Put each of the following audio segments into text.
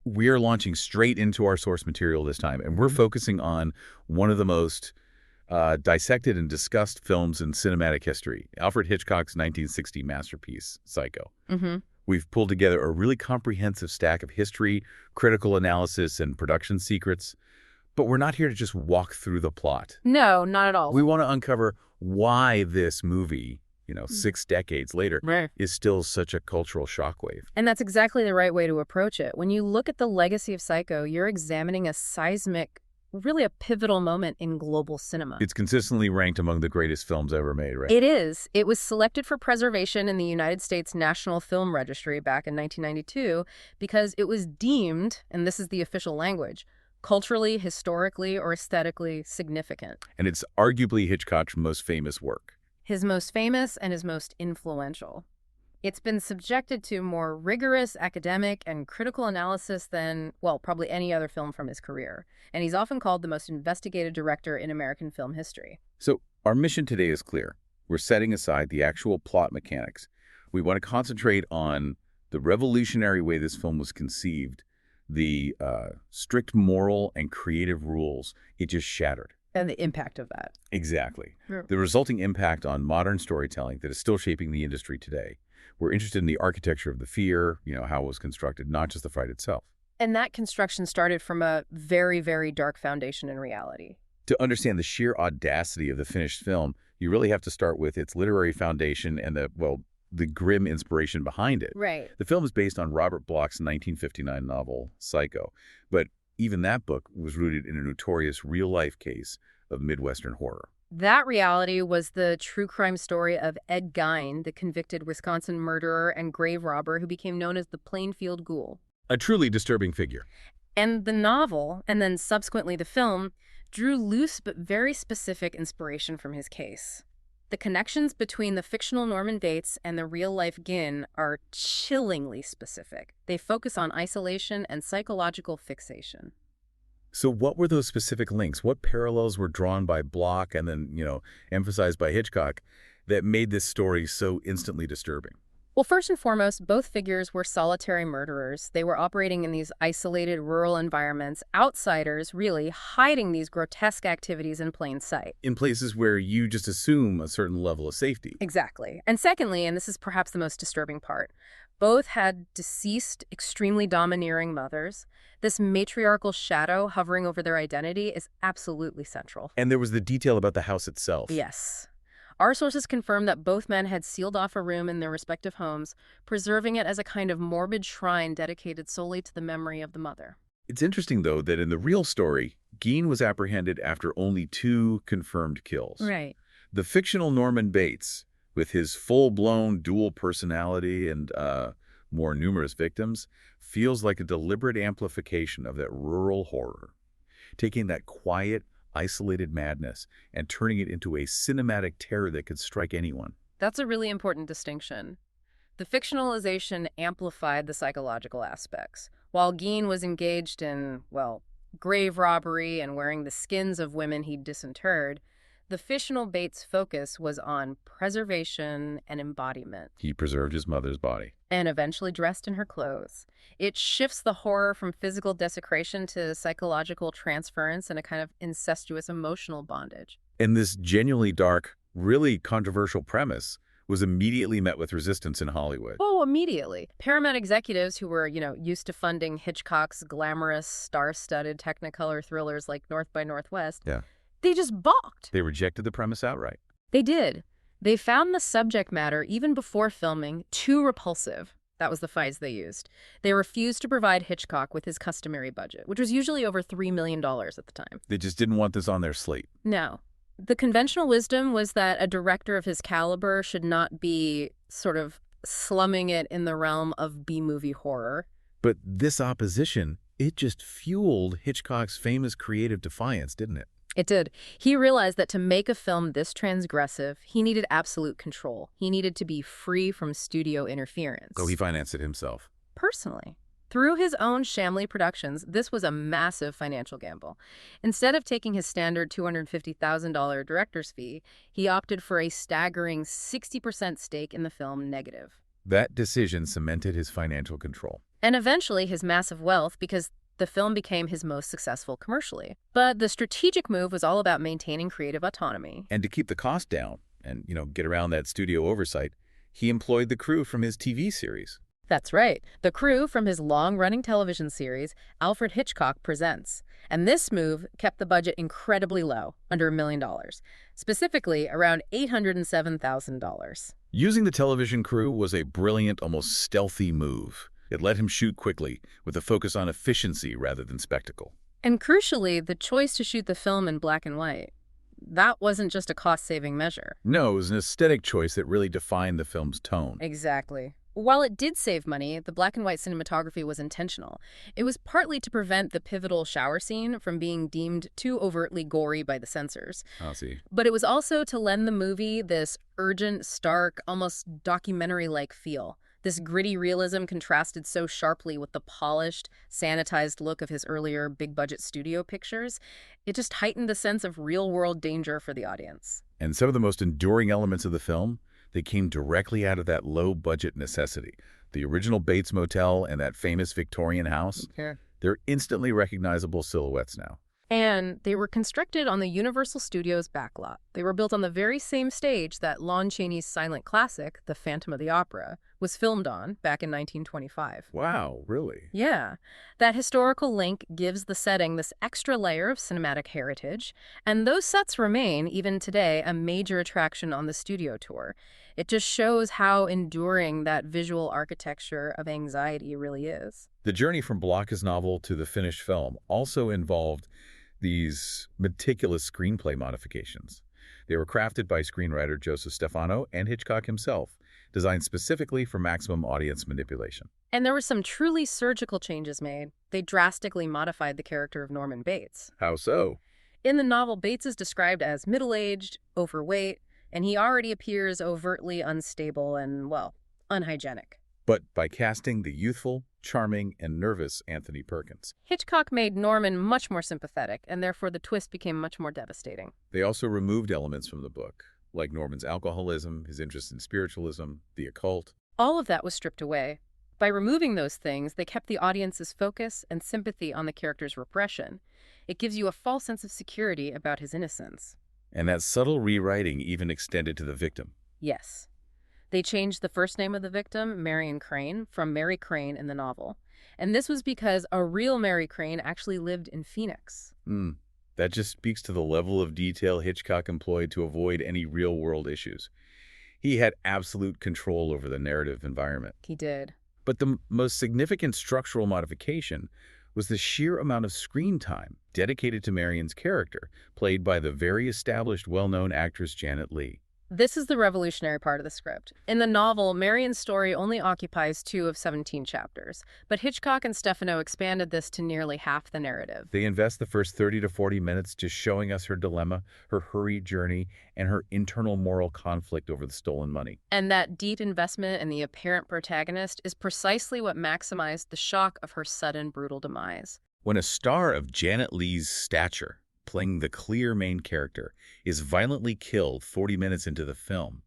We're launching straight into our source material this time, and we're focusing on one of the most dissected and discussed films in cinematic history, Alfred Hitchcock's 1960 masterpiece, Psycho. Mm-hmm. We've pulled together a really comprehensive stack of history, critical analysis, and production secrets, but we're not here to just walk through the plot. No, not at all. We want to uncover why this movie, 6 decades later, Right. is still such a cultural shockwave. And that's exactly the right way to approach it. When you look at the legacy of Psycho, you're examining a seismic, really a pivotal moment in global cinema. It's consistently ranked among the greatest films ever made, right? It is. It was selected for preservation in the United States National Film Registry back in 1992 because it was deemed, and this is the official language, culturally, historically, or aesthetically significant. And it's arguably Hitchcock's most famous work. His most famous and his most influential. It's been subjected to more rigorous academic and critical analysis than, well, probably any other film from his career. And he's often called the most investigated director in American film history. So our mission today is clear. We're setting aside the actual plot mechanics. We want to concentrate on the revolutionary way this film was conceived, the strict moral and creative rules it just shattered. And the impact of that. Exactly. Yeah. The resulting impact on modern storytelling that is still shaping the industry today. We're interested in the architecture of the fear, how it was constructed, not just the fright itself. And that construction started from a very, very dark foundation in reality. To understand the sheer audacity of the finished film, you really have to start with its literary foundation and the grim inspiration behind it. Right. The film is based on Robert Bloch's 1959 novel, Psycho, but even that book was rooted in a notorious real-life case of Midwestern horror. That reality was the true crime story of Ed Gein, the convicted Wisconsin murderer and grave robber who became known as the Plainfield Ghoul. A truly disturbing figure. And the novel, and then subsequently the film, drew loose but very specific inspiration from his case. The connections between the fictional Norman Bates and the real-life Ginn are chillingly specific. They focus on isolation and psychological fixation. So what were those specific links? What parallels were drawn by Bloch and then, emphasized by Hitchcock that made this story so instantly disturbing? Well, first and foremost, both figures were solitary murderers. They were operating in these isolated rural environments, outsiders really hiding these grotesque activities in plain sight. In places where you just assume a certain level of safety. Exactly. And secondly, and this is perhaps the most disturbing part, both had deceased, extremely domineering mothers. This matriarchal shadow hovering over their identity is absolutely central. And there was the detail about the house itself. Yes. Our sources confirm that both men had sealed off a room in their respective homes, preserving it as a kind of morbid shrine dedicated solely to the memory of the mother. It's interesting, though, that in the real story, Gein was apprehended after only 2 confirmed kills. Right. The fictional Norman Bates, with his full-blown dual personality and more numerous victims, feels like a deliberate amplification of that rural horror, taking that quiet, isolated madness and turning it into a cinematic terror that could strike anyone. That's a really important distinction. The fictionalization amplified the psychological aspects. While Gein was engaged in, grave robbery and wearing the skins of women he'd disinterred, the fictional Bates' focus was on preservation and embodiment. He preserved his mother's body. And eventually dressed in her clothes. It shifts the horror from physical desecration to psychological transference and a kind of incestuous emotional bondage. And this genuinely dark, really controversial premise was immediately met with resistance in Hollywood. Oh, immediately. Paramount executives who were, used to funding Hitchcock's glamorous, star-studded Technicolor thrillers like North by Northwest, they just balked. They rejected the premise outright. They did. They found the subject matter, even before filming, too repulsive. That was the phrase they used. They refused to provide Hitchcock with his customary budget, which was usually over $3 million at the time. They just didn't want this on their slate. No. The conventional wisdom was that a director of his caliber should not be sort of slumming it in the realm of B-movie horror. But this opposition, it just fueled Hitchcock's famous creative defiance, didn't it? It did. He realized that to make a film this transgressive, he needed absolute control. He needed to be free from studio interference. So he financed it himself. Personally. Through his own Shamley Productions, this was a massive financial gamble. Instead of taking his standard $250,000 director's fee, he opted for a staggering 60% stake in the film negative. That decision cemented his financial control. and eventually his massive wealth because the film became his most successful commercially. But the strategic move was all about maintaining creative autonomy. And to keep the cost down and, get around that studio oversight, he employed the crew from his TV series. That's right, the crew from his long-running television series, Alfred Hitchcock Presents. And this move kept the budget incredibly low, under $1 million, specifically around $807,000. Using the television crew was a brilliant, almost stealthy move. It let him shoot quickly, with a focus on efficiency rather than spectacle. And crucially, the choice to shoot the film in black and white, that wasn't just a cost-saving measure. No, it was an aesthetic choice that really defined the film's tone. Exactly. While it did save money, the black and white cinematography was intentional. It was partly to prevent the pivotal shower scene from being deemed too overtly gory by the censors. I see. But it was also to lend the movie this urgent, stark, almost documentary-like feel. This gritty realism contrasted so sharply with the polished, sanitized look of his earlier big-budget studio pictures. It just heightened the sense of real-world danger for the audience. And some of the most enduring elements of the film, they came directly out of that low-budget necessity. The original Bates Motel and that famous Victorian house, they're instantly recognizable silhouettes now. And they were constructed on the Universal Studios backlot. They were built on the very same stage that Lon Chaney's silent classic, The Phantom of the Opera, was filmed on back in 1925. Wow, really? Yeah. That historical link gives the setting this extra layer of cinematic heritage, and those sets remain, even today, a major attraction on the studio tour. It just shows how enduring that visual architecture of anxiety really is. The journey from Bloch's novel to the finished film also involved these meticulous screenplay modifications. They were crafted by screenwriter Joseph Stefano and Hitchcock himself, designed specifically for maximum audience manipulation. And there were some truly surgical changes made. They drastically modified the character of Norman Bates. How so? In the novel, Bates is described as middle-aged, overweight, and he already appears overtly unstable and, well, unhygienic. But by casting the youthful, charming, and nervous Anthony Perkins, Hitchcock made Norman much more sympathetic, and therefore the twist became much more devastating. they also removed elements from the book, like Norman's alcoholism, his interest in spiritualism, the occult. All of that was stripped away. By removing those things, they kept the audience's focus and sympathy on the character's repression. It gives you a false sense of security about his innocence. And that subtle rewriting even extended to the victim. Yes. They changed the first name of the victim, Marion Crane, from Mary Crane in the novel. And this was because a real Mary Crane actually lived in Phoenix. That just speaks to the level of detail Hitchcock employed to avoid any real-world issues. He had absolute control over the narrative environment. He did. But the most significant structural modification was the sheer amount of screen time dedicated to Marion's character, played by the very established, well-known actress Janet Leigh. This is the revolutionary part of the script. In the novel, Marion's story only occupies 2 of 17 chapters, but Hitchcock and Stefano expanded this to nearly half the narrative. They invest the first 30 to 40 minutes just showing us her dilemma, her hurried journey, and her internal moral conflict over the stolen money. And that deep investment in the apparent protagonist is precisely what maximized the shock of her sudden, brutal demise. When a star of Janet Leigh's stature, playing the clear main character, is violently killed 40 minutes into the film,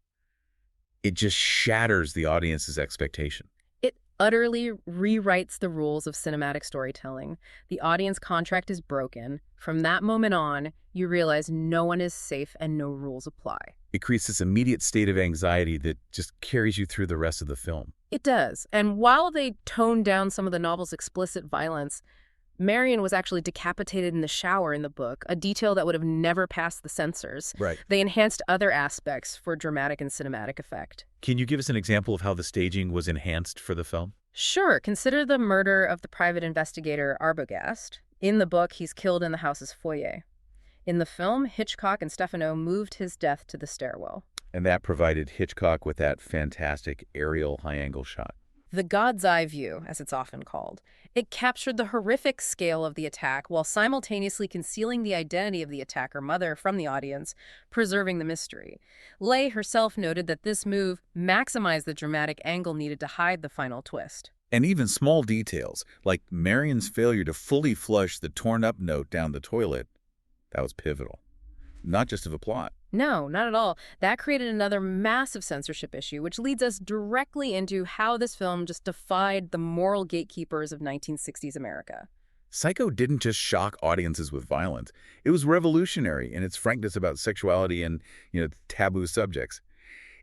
it just shatters the audience's expectation. It utterly rewrites the rules of cinematic storytelling. The audience contract is broken. From that moment on, you realize no one is safe and no rules apply. It creates this immediate state of anxiety that just carries you through the rest of the film. It does. And while they toned down some of the novel's explicit violence, Marion was actually decapitated in the shower in the book, a detail that would have never passed the censors. Right. They enhanced other aspects for dramatic and cinematic effect. Can you give us an example of how the staging was enhanced for the film? Sure. Consider the murder of the private investigator Arbogast. In the book, he's killed in the house's foyer. In the film, Hitchcock and Stefano moved his death to the stairwell. And that provided Hitchcock with that fantastic aerial high-angle shot. The God's Eye view, as it's often called. It captured the horrific scale of the attack while simultaneously concealing the identity of the attacker mother from the audience, preserving the mystery. Leigh herself noted that this move maximized the dramatic angle needed to hide the final twist. And even small details, like Marion's failure to fully flush the torn-up note down the toilet, that was pivotal. Not just of the plot, No, not at all. That created another massive censorship issue, which leads us directly into how this film just defied the moral gatekeepers of 1960s America. Psycho didn't just shock audiences with violence. It was revolutionary in its frankness about sexuality and, taboo subjects.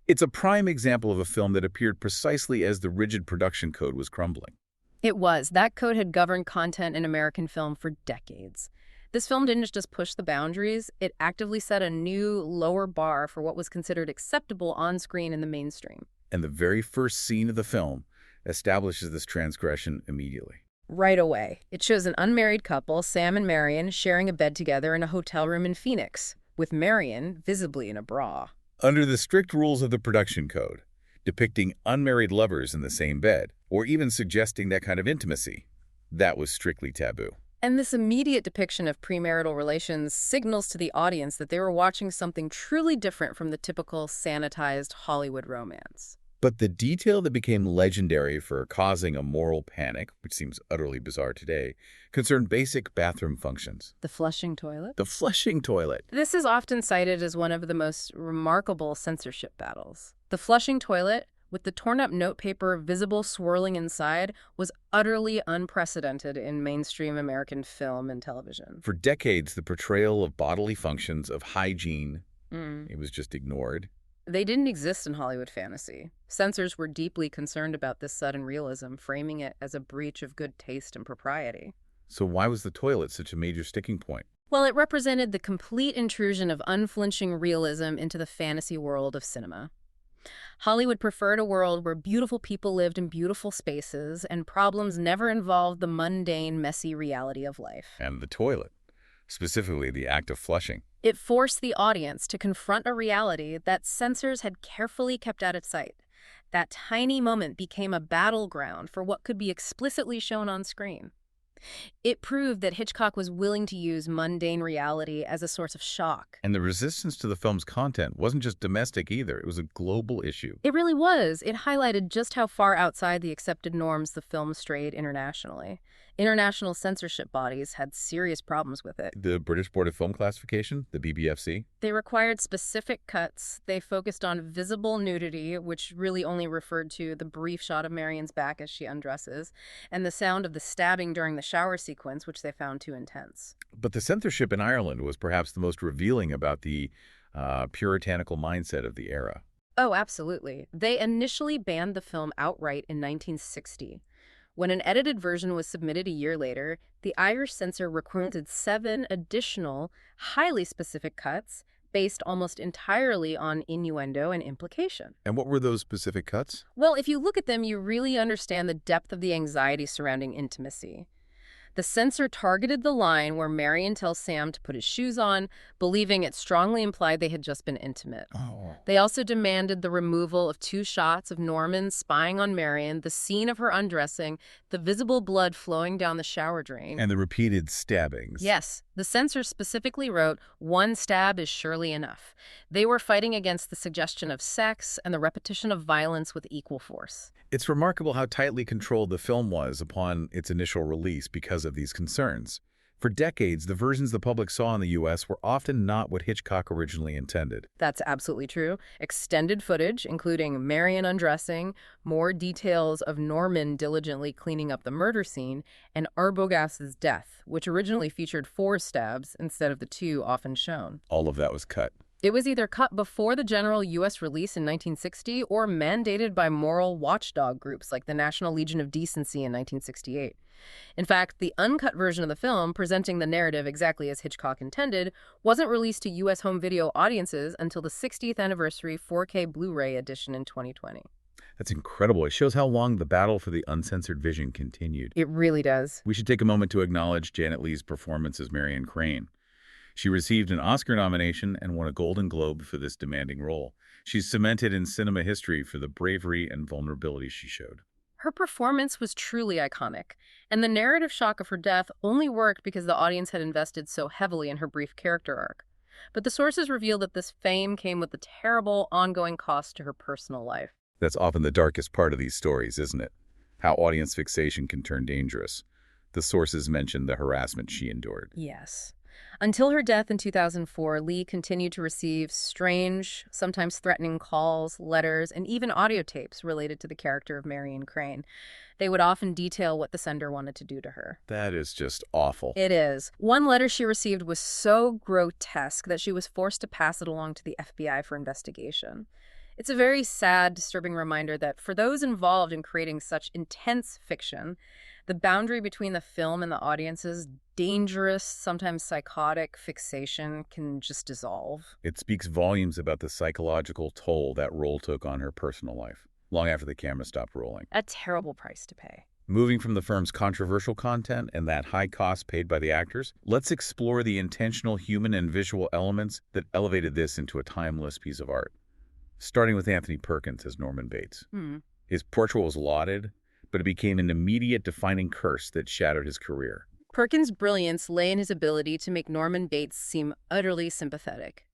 It's a prime example of a film that appeared precisely as the rigid production code was crumbling. It was. That code had governed content in American film for decades. This film didn't just push the boundaries, it actively set a new, lower bar for what was considered acceptable on screen in the mainstream. And the very first scene of the film establishes this transgression immediately. Right away, it shows an unmarried couple, Sam and Marion, sharing a bed together in a hotel room in Phoenix, with Marion visibly in a bra. Under the strict rules of the production code, depicting unmarried lovers in the same bed, or even suggesting that kind of intimacy, that was strictly taboo. And this immediate depiction of premarital relations signals to the audience that they were watching something truly different from the typical sanitized Hollywood romance. But the detail that became legendary for causing a moral panic, which seems utterly bizarre today, concerned basic bathroom functions. The flushing toilet? The flushing toilet. This is often cited as one of the most remarkable censorship battles. The flushing toilet, with the torn-up notepaper visible swirling inside, was utterly unprecedented in mainstream American film and television. For decades, the portrayal of bodily functions, of hygiene, it was just ignored. They didn't exist in Hollywood fantasy. Censors were deeply concerned about this sudden realism, framing it as a breach of good taste and propriety. So why was the toilet such a major sticking point? Well, it represented the complete intrusion of unflinching realism into the fantasy world of cinema. Hollywood preferred a world where beautiful people lived in beautiful spaces and problems never involved the mundane, messy reality of life. And the toilet, specifically the act of flushing. It forced the audience to confront a reality that censors had carefully kept out of sight. That tiny moment became a battleground for what could be explicitly shown on screen. It proved that Hitchcock was willing to use mundane reality as a source of shock. And the resistance to the film's content wasn't just domestic either. It was a global issue. It really was. It highlighted just how far outside the accepted norms the film strayed internationally. International censorship bodies had serious problems with it. The British Board of Film Classification, the BBFC? They required specific cuts. They focused on visible nudity, which really only referred to the brief shot of Marion's back as she undresses, and the sound of the stabbing during the shower sequence, which they found too intense. But the censorship in Ireland was perhaps the most revealing about the puritanical mindset of the era. Oh, absolutely. They initially banned the film outright in 1960. When an edited version was submitted a year later, the Irish censor requested 7 additional, highly specific cuts based almost entirely on innuendo and implication. And what were those specific cuts? Well, if you look at them, you really understand the depth of the anxiety surrounding intimacy. The censor targeted the line where Marion tells Sam to put his shoes on, believing it strongly implied they had just been intimate. Oh. They also demanded the removal of 2 shots of Norman spying on Marion, the scene of her undressing, the visible blood flowing down the shower drain. And the repeated stabbings. Yes, the censor specifically wrote, "One stab is surely enough." They were fighting against the suggestion of sex and the repetition of violence with equal force. It's remarkable how tightly controlled the film was upon its initial release because of these concerns. For decades, the versions the public saw in the U.S. were often not what Hitchcock originally intended. That's absolutely true. Extended footage, including Marion undressing, more details of Norman diligently cleaning up the murder scene, and Arbogast's death, which originally featured 4 stabs instead of the 2 often shown. All of that was cut. It was either cut before the general U.S. release in 1960 or mandated by moral watchdog groups like the National Legion of Decency in 1968. In fact, the uncut version of the film, presenting the narrative exactly as Hitchcock intended, wasn't released to U.S. home video audiences until the 60th anniversary 4K Blu-ray edition in 2020. That's incredible. It shows how long the battle for the uncensored vision continued. It really does. We should take a moment to acknowledge Janet Leigh's performance as Marion Crane. She received an Oscar nomination and won a Golden Globe for this demanding role. She's cemented in cinema history for the bravery and vulnerability she showed. Her performance was truly iconic, and the narrative shock of her death only worked because the audience had invested so heavily in her brief character arc. But the sources reveal that this fame came with the terrible, ongoing cost to her personal life. That's often the darkest part of these stories, isn't it? How audience fixation can turn dangerous. The sources mention the harassment she endured. Yes. Until her death in 2004, Lee continued to receive strange, sometimes threatening calls, letters, and even audio tapes related to the character of Marion Crane. They would often detail what the sender wanted to do to her. That is just awful. It is. One letter she received was so grotesque that she was forced to pass it along to the FBI for investigation. It's a very sad, disturbing reminder that for those involved in creating such intense fiction, the boundary between the film and the audience's dangerous, sometimes psychotic fixation can just dissolve. It speaks volumes about the psychological toll that role took on her personal life, long after the camera stopped rolling. A terrible price to pay. Moving from the film's controversial content and that high cost paid by the actors, let's explore the intentional human and visual elements that elevated this into a timeless piece of art. Starting with Anthony Perkins as Norman Bates. His portrait was lauded, but it became an immediate defining curse that shattered his career. Perkins' brilliance lay in his ability to make Norman Bates seem utterly sympathetic.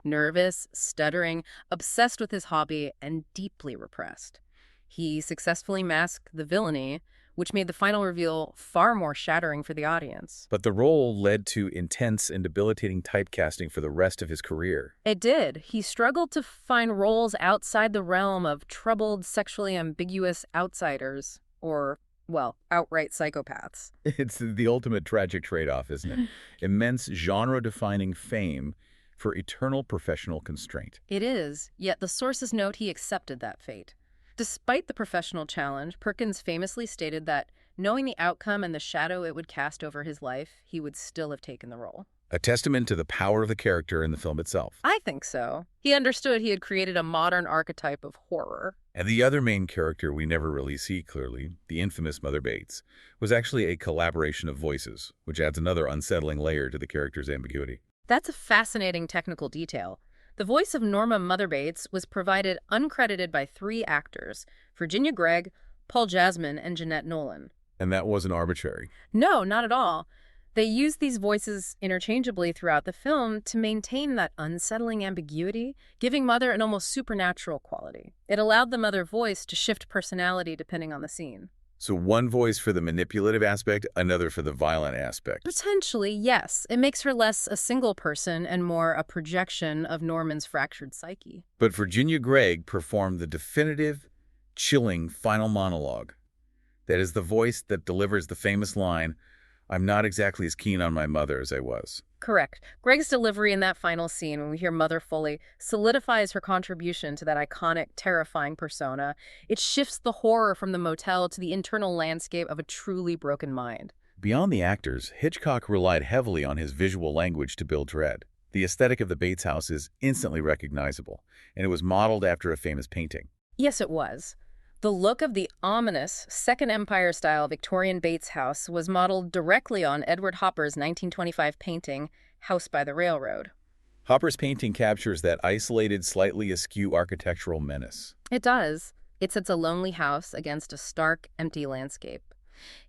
Nervous, stuttering, obsessed with his hobby, and deeply repressed. He successfully masked the villainy, which made the final reveal far more shattering for the audience. But the role led to intense and debilitating typecasting for the rest of his career. It did. He struggled to find roles outside the realm of troubled, sexually ambiguous outsiders, or, well, outright psychopaths. It's the ultimate tragic trade-off, isn't it? Immense genre-defining fame for eternal professional constraint. It is, yet the sources note he accepted that fate. Despite the professional challenge, Perkins famously stated that, knowing the outcome and the shadow it would cast over his life, he would still have taken the role. A testament to the power of the character in the film itself. I think so. He understood he had created a modern archetype of horror. And the other main character we never really see clearly, the infamous Mother Bates, was actually a collaboration of voices, which adds another unsettling layer to the character's ambiguity. That's a fascinating technical detail. The voice of Norma Mother Bates was provided uncredited by 3 actors, Virginia Gregg, Paul Jasmine, and Jeanette Nolan. And that wasn't arbitrary. No, not at all. They used these voices interchangeably throughout the film to maintain that unsettling ambiguity, giving Mother an almost supernatural quality. It allowed the Mother voice to shift personality depending on the scene. So one voice for the manipulative aspect, another for the violent aspect. Potentially, yes. It makes her less a single person and more a projection of Norman's fractured psyche. But Virginia Gregg performed the definitive, chilling final monologue. That is the voice that delivers the famous line, "I'm not exactly as keen on my mother as I was." Correct. Greg's delivery in that final scene, when we hear Mother fully, solidifies her contribution to that iconic, terrifying persona. It shifts the horror from the motel to the internal landscape of a truly broken mind. Beyond the actors, Hitchcock relied heavily on his visual language to build dread. The aesthetic of the Bates house is instantly recognizable, and it was modeled after a famous painting. Yes, it was. The look of the ominous Second Empire-style Victorian Bates house was modeled directly on Edward Hopper's 1925 painting, House by the Railroad. Hopper's painting captures that isolated, slightly askew architectural menace. It does. It sets a lonely house against a stark, empty landscape.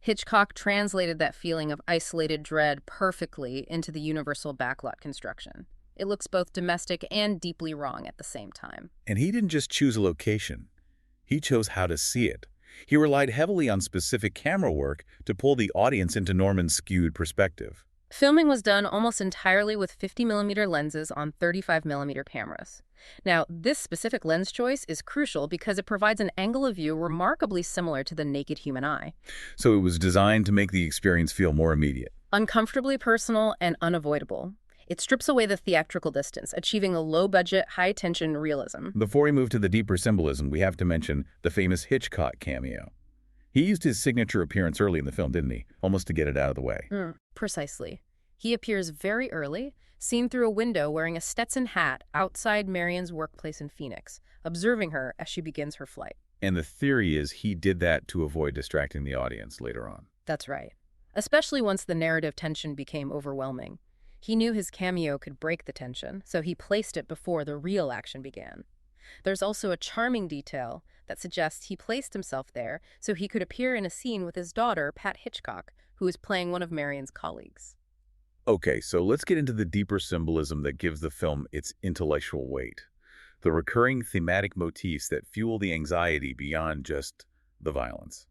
Hitchcock translated that feeling of isolated dread perfectly into the universal backlot construction. It looks both domestic and deeply wrong at the same time. And he didn't just choose a location. He chose how to see it. He relied heavily on specific camera work to pull the audience into Norman's skewed perspective. Filming was done almost entirely with 50mm lenses on 35mm cameras. Now, this specific lens choice is crucial because it provides an angle of view remarkably similar to the naked human eye. So it was designed to make the experience feel more immediate. Uncomfortably personal and unavoidable. It strips away the theatrical distance, achieving a low-budget, high-tension realism. Before we move to the deeper symbolism, we have to mention the famous Hitchcock cameo. He used his signature appearance early in the film, didn't he? Almost to get it out of the way. Precisely. He appears very early, seen through a window wearing a Stetson hat outside Marion's workplace in Phoenix, observing her as she begins her flight. And the theory is he did that to avoid distracting the audience later on. That's right. Especially once the narrative tension became overwhelming. He knew his cameo could break the tension, so he placed it before the real action began. There's also a charming detail that suggests he placed himself there so he could appear in a scene with his daughter, Pat Hitchcock, who is playing one of Marion's colleagues. Okay, so let's get into the deeper symbolism that gives the film its intellectual weight. The recurring thematic motifs that fuel the anxiety beyond just the violence.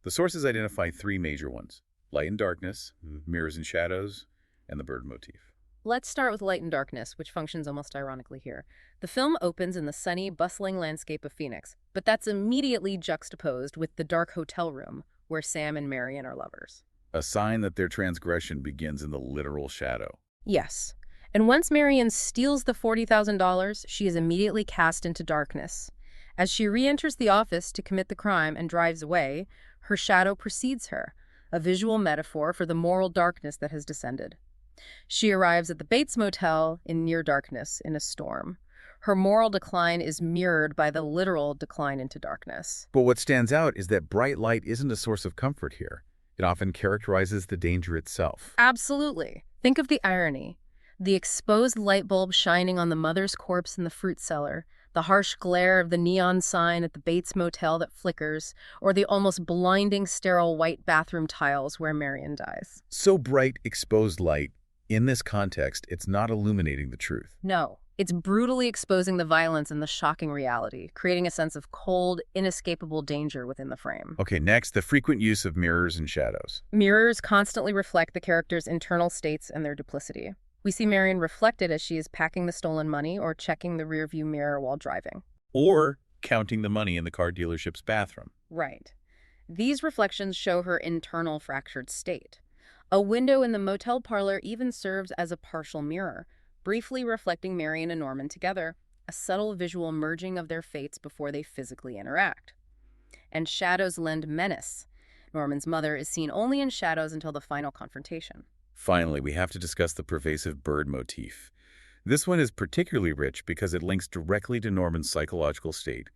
The sources identify 3 major ones: light and darkness, mirrors and shadows, and the bird motif. Let's start with light and darkness, which functions almost ironically here. The film opens in the sunny, bustling landscape of Phoenix, but that's immediately juxtaposed with the dark hotel room where Sam and Marion are lovers. A sign that their transgression begins in the literal shadow. Yes. And once Marion steals the $40,000, she is immediately cast into darkness. As she re-enters the office to commit the crime and drives away, her shadow precedes her, a visual metaphor for the moral darkness that has descended. She arrives at the Bates Motel in near darkness in a storm. Her moral decline is mirrored by the literal decline into darkness. But what stands out is that bright light isn't a source of comfort here. It often characterizes the danger itself. Absolutely. Think of the irony. The exposed light bulb shining on the mother's corpse in the fruit cellar, the harsh glare of the neon sign at the Bates Motel that flickers, or the almost blinding sterile white bathroom tiles where Marion dies. So bright, exposed light, in this context, it's not illuminating the truth. No, it's brutally exposing the violence and the shocking reality, creating a sense of cold, inescapable danger within the frame. Okay, next, the frequent use of mirrors and shadows. Mirrors constantly reflect the characters' internal states and their duplicity. We see Marion reflected as she is packing the stolen money or checking the rearview mirror while driving. Or counting the money in the car dealership's bathroom. Right. These reflections show her internal fractured state. A window in the motel parlor even serves as a partial mirror, briefly reflecting Marion and Norman together, a subtle visual merging of their fates before they physically interact. And shadows lend menace. Norman's mother is seen only in shadows until the final confrontation. Finally, we have to discuss the pervasive bird motif. This one is particularly rich because it links directly to Norman's psychological state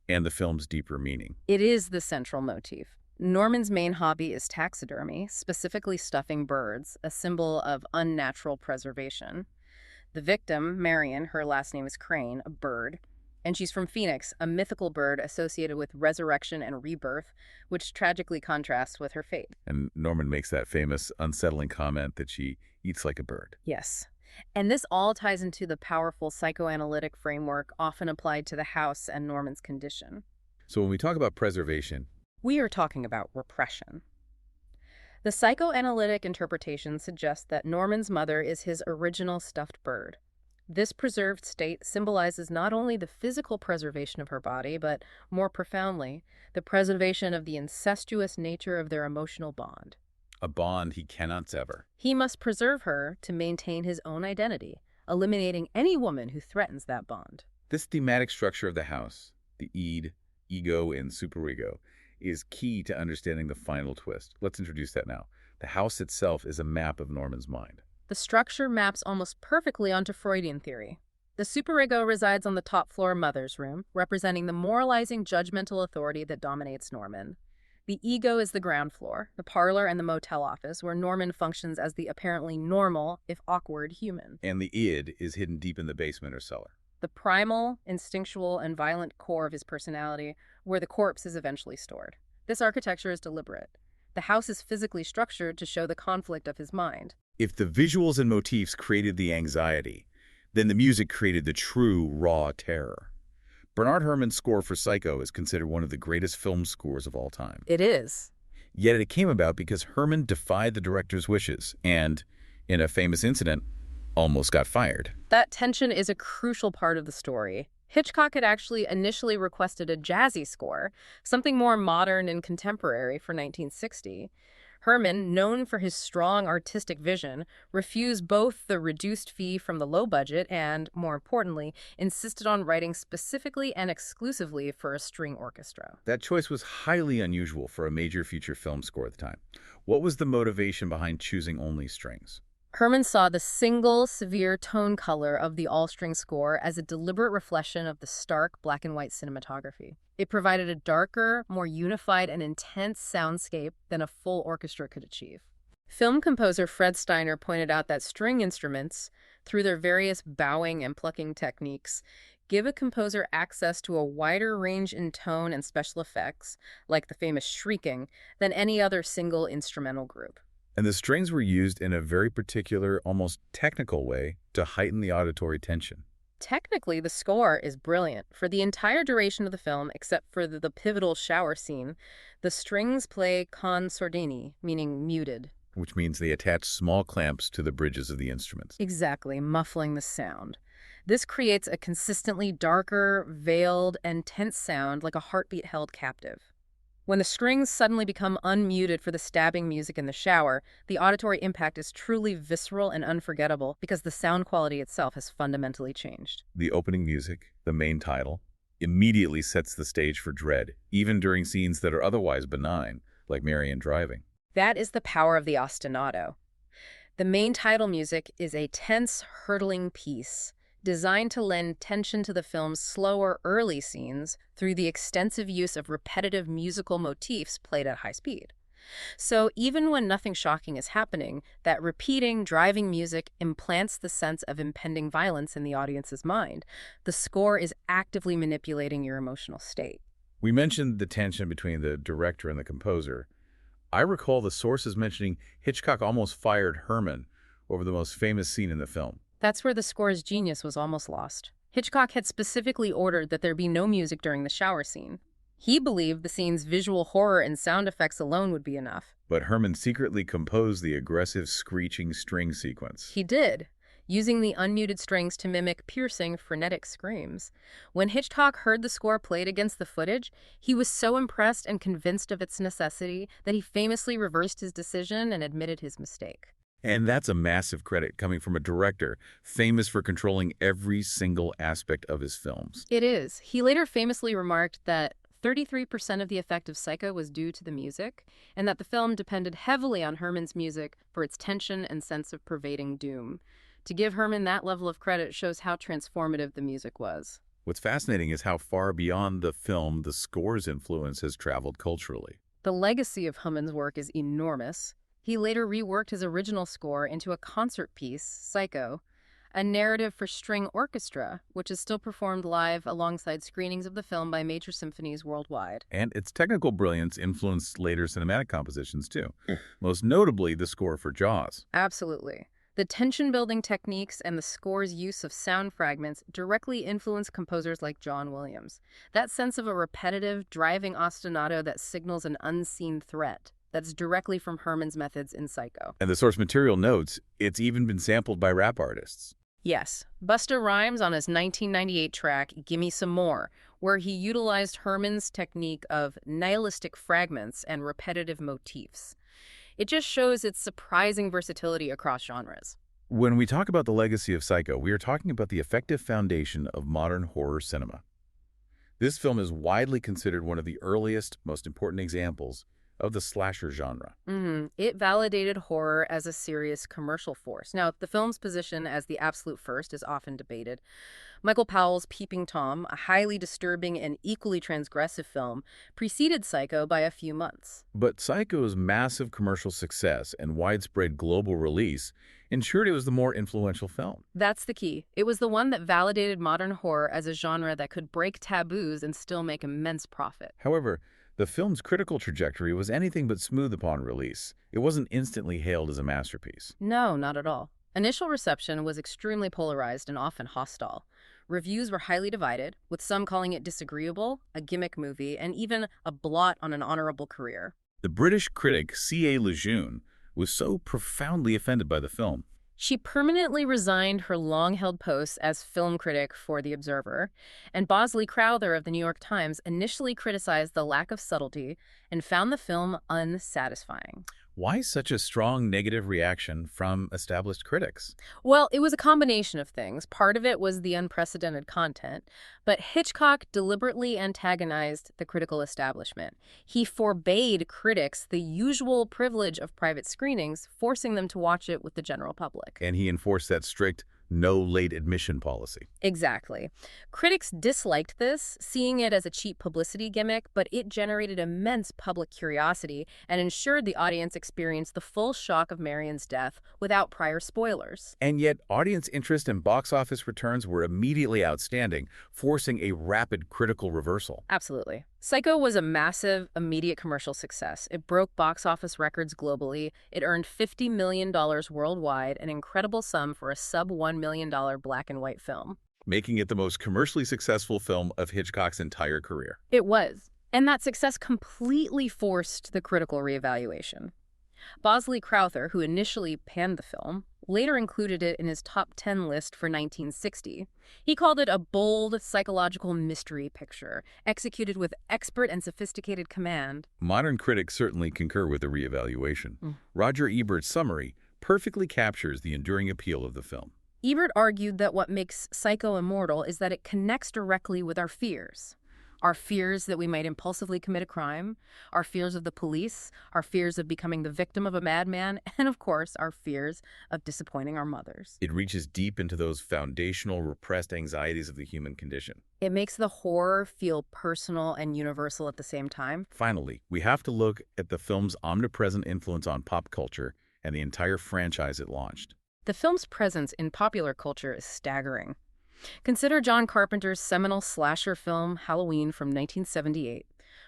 and the film's deeper meaning. It is the central motif. Norman's main hobby is taxidermy, specifically stuffing birds, a symbol of unnatural preservation. The victim, Marion, her last name is Crane, a bird, and she's from Phoenix, a mythical bird associated with resurrection and rebirth, which tragically contrasts with her fate. And Norman makes that famous, unsettling comment that she eats like a bird. Yes. And this all ties into the powerful psychoanalytic framework often applied to the house and Norman's condition. So when we talk about preservation, We are talking about repression. The psychoanalytic interpretation suggests that Norman's mother is his original stuffed bird. This preserved state symbolizes not only the physical preservation of her body, but, more profoundly, the preservation of the incestuous nature of their emotional bond. a bond he cannot sever. He must preserve her to maintain his own identity, eliminating any woman who threatens that bond. This thematic structure of the house, the id, ego, and superego, is key to understanding the final twist. Let's introduce that now. The house itself is a map of Norman's mind. The structure maps almost perfectly onto Freudian theory. The superego resides on the top floor mother's room, representing the moralizing, judgmental authority that dominates Norman. The ego is the ground floor, the parlor and the motel office, where Norman functions as the apparently normal, if awkward, human. And the id is hidden deep in the basement or cellar. The primal, instinctual, and violent core of his personality, where the corpse is eventually stored. This architecture is deliberate. The house is physically structured to show the conflict of his mind. If the visuals and motifs created the anxiety, then the music created the true, raw terror. Bernard Herrmann's score for Psycho is considered one of the greatest film scores of all time. It is. Yet it came about because Herrmann defied the director's wishes and, in a famous incident, almost got fired. That tension is a crucial part of the story. Hitchcock had actually initially requested a jazzy score, something more modern and contemporary for 1960. Herrmann, known for his strong artistic vision, refused both the reduced fee from the low budget and, more importantly, insisted on writing specifically and exclusively for a string orchestra. That choice was highly unusual for a major feature film score at the time. What was the motivation behind choosing only strings? Herrmann saw the single, severe tone color of the all-string score as a deliberate reflection of the stark black and white cinematography. It provided a darker, more unified and intense soundscape than a full orchestra could achieve. Film composer Fred Steiner pointed out that string instruments, through their various bowing and plucking techniques, give a composer access to a wider range in tone and special effects, like the famous shrieking, than any other single instrumental group. And the strings were used in a very particular, almost technical way to heighten the auditory tension. Technically, the score is brilliant. For the entire duration of the film, except for the pivotal shower scene, the strings play con sordini, meaning muted. which means they attach small clamps to the bridges of the instruments. Exactly, muffling the sound. This creates a consistently darker, veiled, and tense sound like a heartbeat held captive. When the strings suddenly become unmuted for the stabbing music in the shower, the auditory impact is truly visceral and unforgettable because the sound quality itself has fundamentally changed. The opening music, the main title, immediately sets the stage for dread, even during scenes that are otherwise benign, like Marion driving. That is the power of the ostinato. The main title music is a tense, hurtling piece designed to lend tension to the film's slower early scenes through the extensive use of repetitive musical motifs played at high speed. So even when nothing shocking is happening, that repeating, driving music implants the sense of impending violence in the audience's mind. The score is actively manipulating your emotional state. We mentioned the tension between the director and the composer. I recall the sources mentioning Hitchcock almost fired Herrmann over the most famous scene in the film. That's where the score's genius was almost lost. Hitchcock had specifically ordered that there be no music during the shower scene. He believed the scene's visual horror and sound effects alone would be enough. But Herrmann secretly composed the aggressive screeching string sequence. He did, using the unmuted strings to mimic piercing, frenetic screams. When Hitchcock heard the score played against the footage, he was so impressed and convinced of its necessity that he famously reversed his decision and admitted his mistake. And that's a massive credit coming from a director famous for controlling every single aspect of his films. It is. He later famously remarked that 33% of the effect of Psycho was due to the music, and that the film depended heavily on Herrmann's music for its tension and sense of pervading doom. To give Herrmann that level of credit shows how transformative the music was. What's fascinating is how far beyond the film the score's influence has traveled culturally. The legacy of Herrmann's work is enormous. He later reworked his original score into a concert piece, Psycho, a narrative for string orchestra, which is still performed live alongside screenings of the film by major symphonies worldwide. And its technical brilliance influenced later cinematic compositions, too. Most notably, the score for Jaws. Absolutely. The tension-building techniques and the score's use of sound fragments directly influence composers like John Williams. That sense of a repetitive, driving ostinato that signals an unseen threat. That's directly from Herrmann's methods in Psycho. And the source material notes it's even been sampled by rap artists. Yes, Busta Rhymes on his 1998 track, Gimme Some More, where he utilized Herrmann's technique of nihilistic fragments and repetitive motifs. It just shows its surprising versatility across genres. When we talk about the legacy of Psycho, we are talking about the effective foundation of modern horror cinema. This film is widely considered one of the earliest, most important examples of the slasher genre. It validated horror as a serious commercial force. Now, the film's position as the absolute first is often debated. Michael Powell's Peeping Tom, a highly disturbing and equally transgressive film, preceded Psycho by a few months. But Psycho's massive commercial success and widespread global release ensured it was the more influential film. That's the key. It was the one that validated modern horror as a genre that could break taboos and still make immense profit. However, the film's critical trajectory was anything but smooth upon release. It wasn't instantly hailed as a masterpiece. No, not at all. Initial reception was extremely polarized and often hostile. Reviews were highly divided, with some calling it disagreeable, a gimmick movie, and even a blot on an honorable career. The British critic C.A. Lejeune was so profoundly offended by the film. She permanently resigned her long-held post as film critic for The Observer, and Bosley Crowther of The New York Times initially criticized the lack of subtlety and found the film unsatisfying. Why such a strong negative reaction from established critics? Well, it was a combination of things. Part of it was the unprecedented content, but Hitchcock deliberately antagonized the critical establishment. He forbade critics the usual privilege of private screenings, forcing them to watch it with the general public. And he enforced that strict no late admission policy. Exactly. Critics disliked this, seeing it as a cheap publicity gimmick, but it generated immense public curiosity and ensured the audience experienced the full shock of Marion's death without prior spoilers. And yet, audience interest and box office returns were immediately outstanding, forcing a rapid critical reversal. Absolutely. Psycho was a massive, immediate commercial success. It broke box office records globally. It earned $50 million worldwide, an incredible sum for a sub-$1 million black and white film. Making it the most commercially successful film of Hitchcock's entire career. It was. And that success completely forced the critical reevaluation. Bosley Crowther, who initially panned the film, later included it in his top 10 list for 1960. He called it a bold, psychological mystery picture, executed with expert and sophisticated command. Modern critics certainly concur with the reevaluation. Mm. Roger Ebert's summary perfectly captures the enduring appeal of the film. Ebert argued that what makes Psycho immortal is that it connects directly with our fears. Our fears that we might impulsively commit a crime, our fears of the police, our fears of becoming the victim of a madman, and of course, our fears of disappointing our mothers. It reaches deep into those foundational repressed anxieties of the human condition. It makes the horror feel personal and universal at the same time. Finally, we have to look at the film's omnipresent influence on pop culture and the entire franchise it launched. The film's presence in popular culture is staggering. Consider John Carpenter's seminal slasher film Halloween from 1978,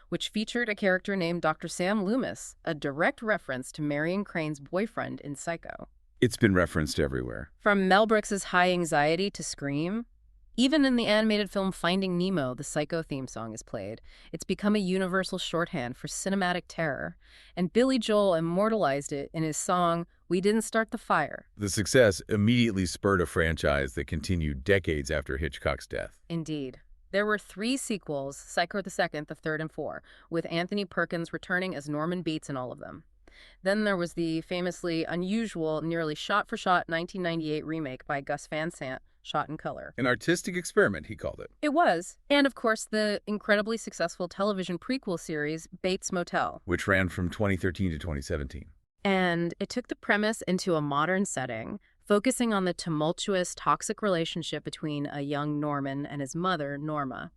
which featured a character named Dr. Sam Loomis, a direct reference to Marion Crane's boyfriend in Psycho. It's been referenced everywhere. From Mel Brooks's High Anxiety to Scream, even in the animated film Finding Nemo, the Psycho theme song is played. It's become a universal shorthand for cinematic terror, and Billy Joel immortalized it in his song We Didn't Start the Fire. The success immediately spurred a franchise that continued decades after Hitchcock's death. Indeed. There were 3 sequels, Psycho the Second, the Third, and 4, with Anthony Perkins returning as Norman Bates in all of them. Then there was the famously unusual, nearly shot-for-shot 1998 remake by Gus Van Sant, shot in color. An artistic experiment, he called it. It was. And of course, the incredibly successful television prequel series, Bates Motel, which ran from 2013 to 2017. And it took the premise into a modern setting, focusing on the tumultuous, toxic relationship between a young Norman and his mother, Norma.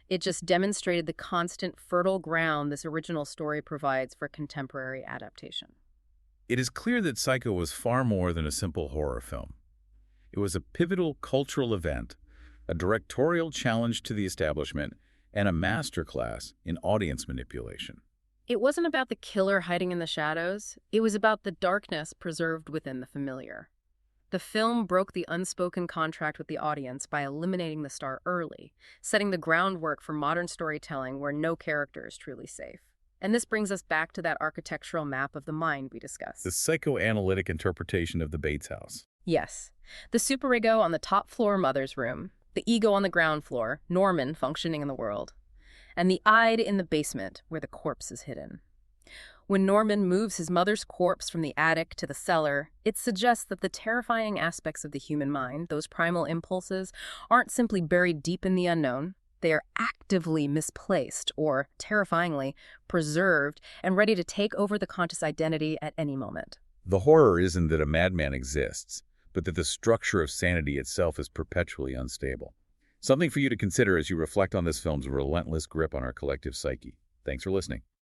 It just demonstrated the constant fertile ground this original story provides for contemporary adaptation. It is clear that Psycho was far more than a simple horror film. It was a pivotal cultural event, a directorial challenge to the establishment, and a masterclass in audience manipulation. It wasn't about the killer hiding in the shadows. It was about the darkness preserved within the familiar. The film broke the unspoken contract with the audience by eliminating the star early, setting the groundwork for modern storytelling where no character is truly safe. And this brings us back to that architectural map of the mind we discussed. The psychoanalytic interpretation of the Bates house. Yes. The superego on the top floor, mother's room. The ego on the ground floor, Norman functioning in the world. And the Ide in the basement, where the corpse is hidden. When Norman moves his mother's corpse from the attic to the cellar, it suggests that the terrifying aspects of the human mind, those primal impulses, aren't simply buried deep in the unknown. They are actively misplaced or, terrifyingly, preserved and ready to take over the conscious identity at any moment. The horror isn't that a madman exists, but that the structure of sanity itself is perpetually unstable. Something for you to consider as you reflect on this film's relentless grip on our collective psyche. Thanks for listening.